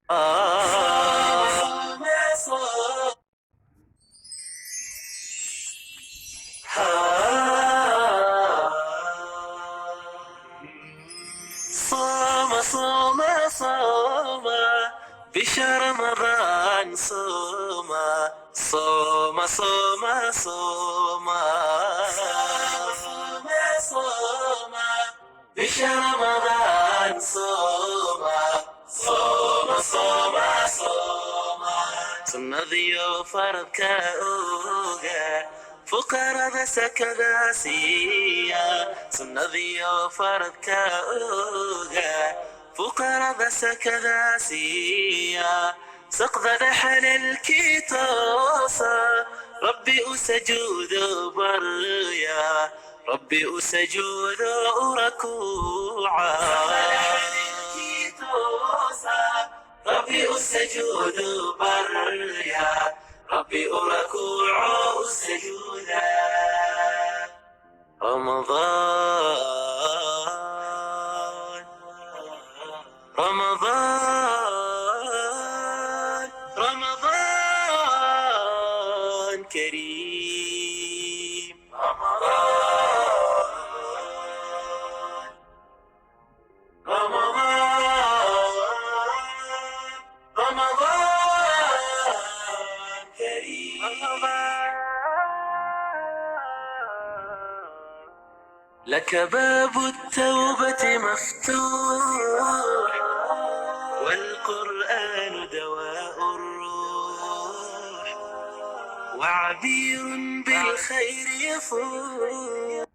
صام صام صام صام صام بشهر رمضان صوم صوم صوم صوم صوم صوم بشهر رمضان صوم صوم صوم صوم sunnadiyo faradka oga fuqarada sakada siiya sunnadiyo faradka oga fuqarada sakada siiya saqdada xalalkii toosa rabbi u sajuudo barya rabbi u sajuudo rakuuca ربي السجود بريا ربي ركوع السجود رمضان رمضان رمضان كريم رمضان رمضان رمضان كريم لك باب التوبة مفتوح والقرآن دواء الروح وعبير بالخير يفوح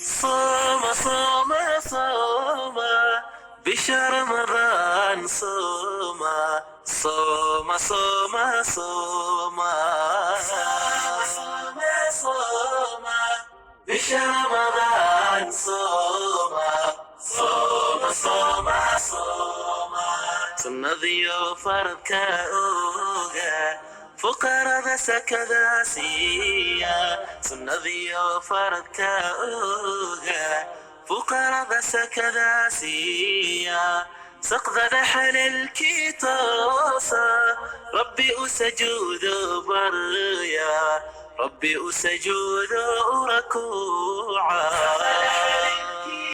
صام صام صام بشهر رمضان صوم صوم صوم صوم صوم صوم بشهر رمضان صوم صوم صوم صوم sunnadiyo faradka oga fuqarada sakada siiya sunnadiyo faradka oga fuqarada sakada siiya saqdada xalalkii toosa rabbi u sajuudo barya rabbi u sajuudo rakuuca